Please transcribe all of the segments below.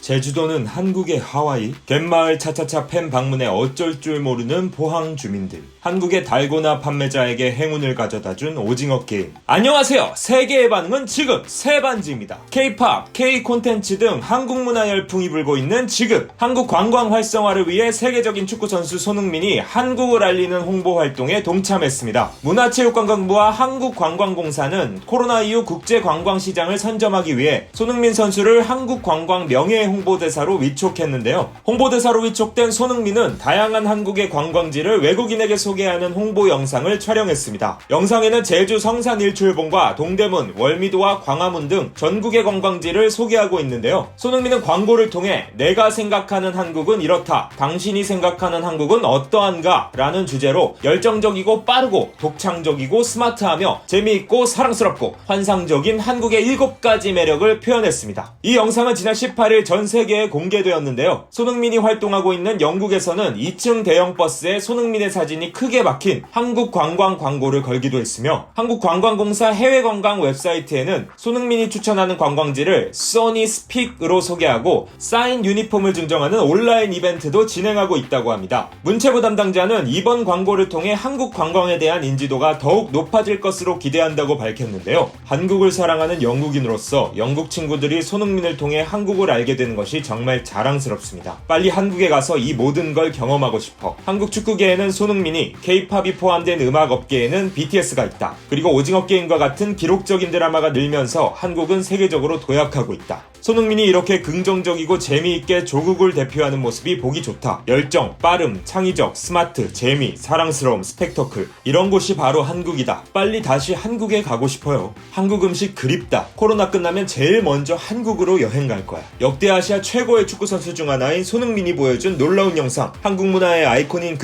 제주도는 한국의 하와이, 갯마을 차차차 팬 방문에 어쩔 줄 모르는 포항 주민들, 한국의 달고나 판매자에게 행운을 가져다준 오징어 게임. 안녕하세요. 세계의 반응은 지금 세반지입니다. K-팝, K-콘텐츠 등 한국 문화 열풍이 불고 있는 지금, 한국 관광 활성화를 위해 세계적인 축구 선수 손흥민이 한국을 알리는 홍보 활동에 동참했습니다. 문화체육관광부와 한국관광공사는 코로나 이후 국제 관광 시장을 선점하기 위해 손흥민 선수를 한국 관광 명예 홍보대사로 위촉했는데요. 홍보대사로 위촉된 손흥민은 다양한 한국의 관광지를 외국인에게 소개하는 홍보 영상을 촬영했습니다. 영상에는 제주 성산일출봉과 동대문, 월미도와 광화문 등 전국의 관광지를 소개하고 있는데요. 손흥민은 광고를 통해 내가 생각하는 한국은 이렇다, 당신이 생각하는 한국은 어떠한가? 라는 주제로 열정적이고 빠르고 독창적이고 스마트하며 재미있고 사랑스럽고 환상적인 한국의 7가지 매력을 표현했습니다. 이 영상은 지난 18일 전 세계에 공개되었는데요. 손흥민이 활동하고 있는 영국에서는 2층 대형 버스에 손흥민의 사진이 크게 박힌 한국 관광 광고를 걸기도 했으며, 한국관광공사 해외관광 웹사이트에는 손흥민이 추천하는 관광지를 써니 스픽으로 소개하고 사인 유니폼을 증정하는 온라인 이벤트도 진행하고 있다고 합니다. 문체부 담당자는 이번 광고를 통해 한국 관광에 대한 인지도가 더욱 높아질 것으로 기대한다고 밝혔는데요. 한국을 사랑하는 영국인으로서 영국 친구들이 손흥민을 통해 한국을 알게 되는 것이 정말 자랑스럽습니다. 빨리 한국에 가서 이 모든 걸 경험하고 싶어. 한국 축구계에는 손흥민이, K-팝이 포함된 음악 업계에는 BTS가 있다. 그리고 오징어 게임과 같은 기록적인 드라마가 늘면서 한국은 세계적으로 도약하고 있다. 손흥민이 이렇게 긍정적이고 재미있게 조국을 대표하는 모습이 보기 좋다. 열정, 빠름, 창의적, 스마트, 재미, 사랑스러움, 스펙터클, 이런 곳이 바로 한국이다. 빨리 다시 한국에 가고 싶어요. 한국 음식 그립다. 코로나 끝나면 제일 먼저 한국으로 여행 갈 거야. 역대 아시아 최고의 축구 선수 중 하나인 손흥민이 보여준 놀라운 영상, 한국 문화의 아이콘인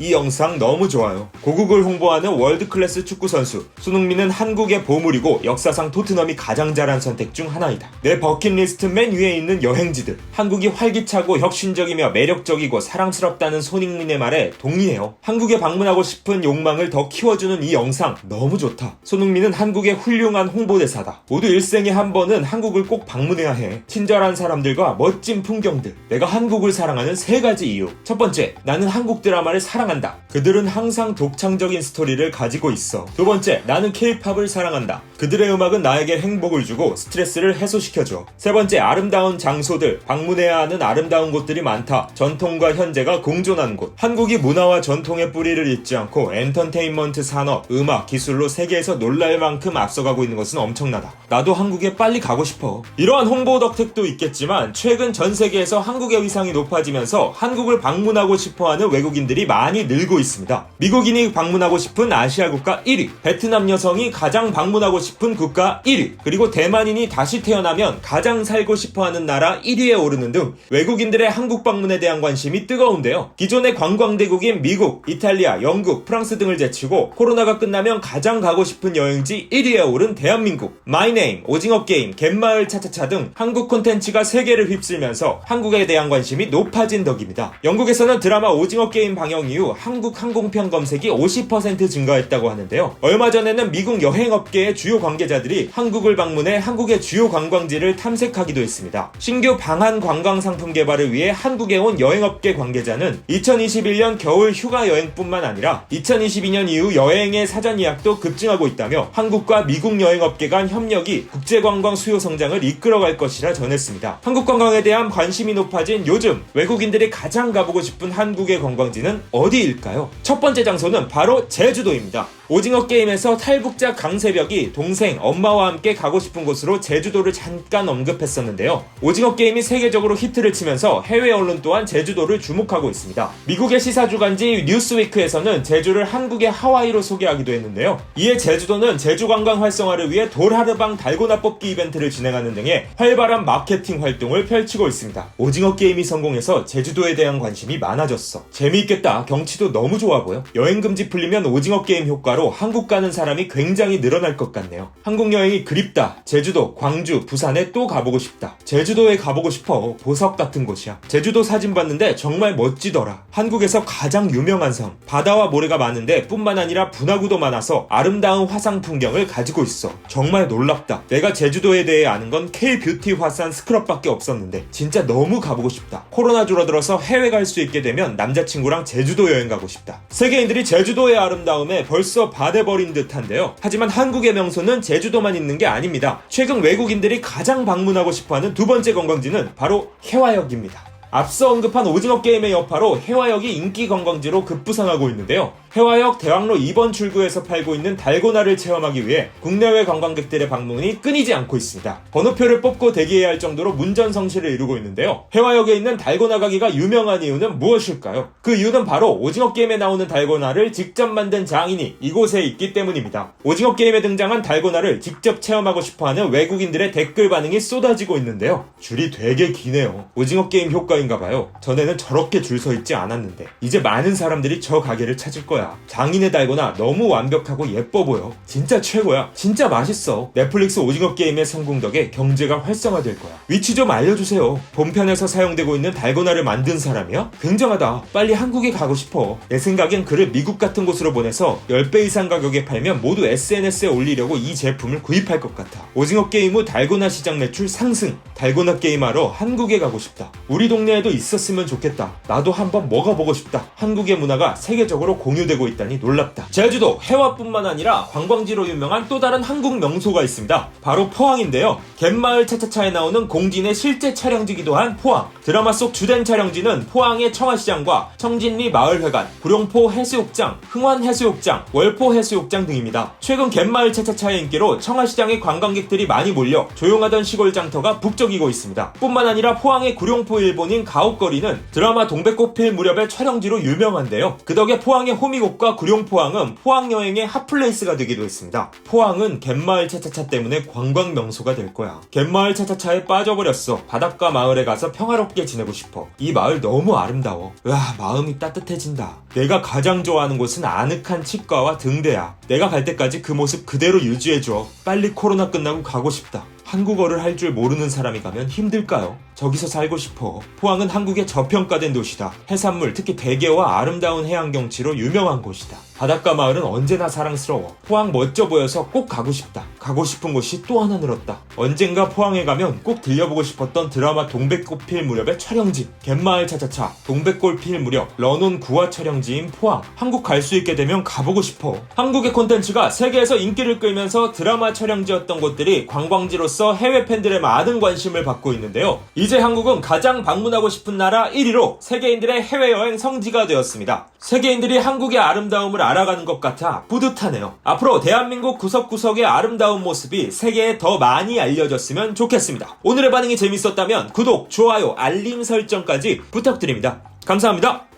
이 영상 너무 좋아요. 고국을 홍보하는 월드클래스 축구 선수 손흥민은 한국의 보물이고 역사상 토트넘이 가장 잘한 선택 중 하나이다. 내 버킷리스트 맨 위에 있는 여행지들, 한국이 활기차고 혁신적이며 매력적이고 사랑스럽다는 손흥민의 말에 동의해요. 한국에 방문하고 싶은 욕망을 더 키워주는 이 영상 너무 좋다. 손흥민은 한국의 훌륭한 홍보대사다. 모두 일생에 한 번은 한국을 꼭 방문해야 해. 친절한 사람들과 멋진 풍경들. 내가 한국을 사랑하는 3가지 이유. 첫 번째, 나는 한국 드라마를 사랑한다. 그들은 항상 독창적인 스토리를 가지고 있어. 두 번째, 나는 K-팝을 사랑한다. 그들의 음악은 나에게 행복을 주고 스트레스를 해소시켜줘. 세 번째, 아름다운 장소들. 방문해야 하는 아름다운 곳들이 많다. 전통과 현재가 공존하는 곳. 한국이 문화와 전통의 뿌리를 잊지 않고 엔터테인먼트 산업, 음악, 기술로 세계에서 놀랄 만큼 앞서가고 있는 것은 엄청나다. 나도 한국에 빨리 가고 싶어. 이러한 홍보 덕택도 있겠지만 최근 전 세계에서 한국의 위상이 높아지면서 한국을 방문하고 싶어하는 외국인들이 많이 늘고 있습니다. 미국인이 방문하고 싶은 아시아 국가 1위, 베트남 여성이 가장 방문하고 싶은 국가 1위, 그리고 대만인이 다시 태어나면 가장 살고 싶어하는 나라 1위에 오르는 등 외국인들의 한국 방문에 대한 관심이 뜨거운데요. 기존의 관광대국인 미국, 이탈리아, 영국, 프랑스 등을 제치고 코로나가 끝나면 가장 가고 싶은 여행지 1위에 오른 대한민국. 마이네임, 오징어 게임, 갯마을 차차차 등 한국 콘텐츠가 세계를 휩쓸면서 한국에 대한 관심이 높아진 덕입니다. 영국에서는 드라마 오징어 게임 방영 이후 한국 항공편 검색이 50% 증가했다고 하는데요. 얼마 전에는 미국 여행업계의 주요 관계자들이 한국을 방문해 한국의 주요 관광지를 탐색하기도 했습니다. 신규 방한 관광 상품 개발을 위해 한국에 온 여행업계 관계자는 2021년 겨울 휴가 여행뿐만 아니라 2022년 이후 여행의 사전 예약도 급증하고 있다며 한국과 미국 여행업계 간 협력이 국제관광 수요 성장을 이끌어갈 것이라 전했습니다. 한국 관광에 대한 관심이 높아진 요즘 외국인들이 가장 가보고 싶은 한국의 관광지는 어디일까요? 첫 번째 장소는 바로 제주도입니다. 오징어 게임에서 탈북자 강세벽이 동생, 엄마와 함께 가고 싶은 곳으로 제주도를 잠깐 언급했었는데요. 오징어 게임이 세계적으로 히트를 치면서 해외 언론 또한 제주도를 주목하고 있습니다. 미국의 시사주간지 뉴스위크에서는 제주를 한국의 하와이로 소개하기도 했는데요. 이에 제주도는 제주 관광 활성화를 위해 돌하르방 달고나 뽑기 이벤트를 진행하는 등의 활발한 마케팅 활동을 펼치고 있습니다. 오징어 게임이 성공해서 제주도에 대한 관심이 많아졌어. 재미있겠다. 경치도 너무 좋아 보여. 여행금지 풀리면 오징어 게임 효과로 한국 가는 사람이 굉장히 늘어날 것 같네요. 한국 여행이 그립다. 제주도, 광주, 부산에 또 가보고 싶다. 제주도에 가보고 싶어. 보석 같은 곳이야. 제주도 사진 봤는데 정말 멋지더라. 한국에서 가장 유명한 섬. 바다와 모래가 많은데 뿐만 아니라 분화구도 많아서 아름다운 화상 풍경을 가지고 있어. 정말 놀랍다. 내가 제주도에 대해 아는 건 K-뷰티 화산 스크럽밖에 없어. 없었는데 진짜 너무 가보고 싶다. 코로나 줄어들어서 해외 갈 수 있게 되면 남자친구랑 제주도 여행 가고 싶다. 세계인들이 제주도의 아름다움에 벌써 반해버린 듯한데요. 하지만 한국의 명소는 제주도만 있는 게 아닙니다. 최근 외국인들이 가장 방문하고 싶어하는 두 번째 관광지는 바로 해화역입니다. 앞서 언급한 오징어 게임의 여파로 해화역이 인기 관광지로 급부상하고 있는데요. 해화역 대학로 2번 출구에서 팔고 있는 달고나를 체험하기 위해 국내외 관광객들의 방문이 끊이지 않고 있습니다. 번호표를 뽑고 대기해야 할 정도로 문전성시를 이루고 있는데요. 해화역에 있는 달고나 가게가 유명한 이유는 무엇일까요? 그 이유는 바로 오징어 게임에 나오는 달고나를 직접 만든 장인이 이곳에 있기 때문입니다. 오징어 게임에 등장한 달고나를 직접 체험하고 싶어하는 외국인들의 댓글 반응이 쏟아지고 있는데요. 줄이 되게 기네요. 오징어 게임 효과인가봐요. 전에는 저렇게 줄 서 있지 않았는데 이제 많은 사람들이 저 가게를 찾을 거야. 장인의 달고나 너무 완벽하고 예뻐 보여. 진짜 최고야. 진짜 맛있어. 넷플릭스 오징어 게임의 성공 덕에 경제가 활성화될 거야. 위치 좀 알려주세요. 본편에서 사용되고 있는 달고나를 만든 사람이야? 굉장하다. 빨리 한국에 가고 싶어. 내 생각엔 그를 미국 같은 곳으로 보내서 10배 이상 가격에 팔면 모두 SNS에 올리려고 이 제품을 구입할 것 같아. 오징어 게임 후 달고나 시장 매출 상승. 달고나 게임하러 한국에 가고 싶다. 우리 동네에도 있었으면 좋겠다. 나도 한번 먹어보고 싶다. 한국의 문화가 세계적으로 공유되고 있다니 놀랍다. 제주도 해화뿐만 아니라 관광지로 유명한 또 다른 한국 명소가 있습니다. 바로 포항인데요. 갯마을 차차차에 나오는 공진의 실제 촬영지기도 한 포항. 드라마 속 주된 촬영지는 포항의 청화시장과 청진리 마을회관, 구룡포 해수욕장, 흥원 해수욕장, 월포 해수욕장 등입니다. 최근 갯마을 차차차의 인기로 청화시장에 관광객들이 많이 몰려 조용하던 시골 장터가 북적이고 있습니다. 뿐만 아니라 포항의 구룡포 일본인 가옥거리는 드라마 동백꽃 필 무렵의 촬영지로 유명한데요. 그 덕에 포항의 호미곶과 구룡포항은 포항 여행의 핫플레이스가 되기도 했습니다. 포항은 갯마을 차차차 때문에 관광 명소가 될 거야. 갯마을 차차차에 빠져버렸어. 바닷가 마을에 가서 평화롭게 지내고 싶어. 이 마을 너무 아름다워. 와, 마음이 따뜻해진다. 내가 가장 좋아하는 곳은 아늑한 치과와 등대야. 내가 갈 때까지 그 모습 그대로 유지해줘. 빨리 코로나 끝나고 가고 싶다. 한국어를 할 줄 모르는 사람이 가면 힘들까요? 저기서 살고 싶어. 포항은 한국의 저평가된 도시다. 해산물, 특히 대게와 아름다운 해안 경치로 유명한 곳이다. 바닷가 마을은 언제나 사랑스러워. 포항 멋져 보여서 꼭 가고 싶다. 가고 싶은 곳이 또 하나 늘었다. 언젠가 포항에 가면 꼭 들려보고 싶었던 드라마 동백꽃 필 무렵의 촬영지. 갯마을 차차차, 동백꽃 필 무렵, 런온 구화 촬영지인 포항. 한국 갈 수 있게 되면 가보고 싶어. 한국의 콘텐츠가 세계에서 인기를 끌면서 드라마 촬영지였던 곳들이 관광지로서 해외 팬들의 많은 관심을 받고 있는데요. 이제 한국은 가장 방문하고 싶은 나라 1위로 세계인들의 해외여행 성지가 되었습니다. 세계인들이 한국의 아름다움을 알아가는 것 같아 뿌듯하네요. 앞으로 대한민국 구석구석의 아름다운 모습이 세계에 더 많이 알려졌으면 좋겠습니다. 오늘의 반응이 재밌었다면 구독, 좋아요, 알림 설정까지 부탁드립니다. 감사합니다.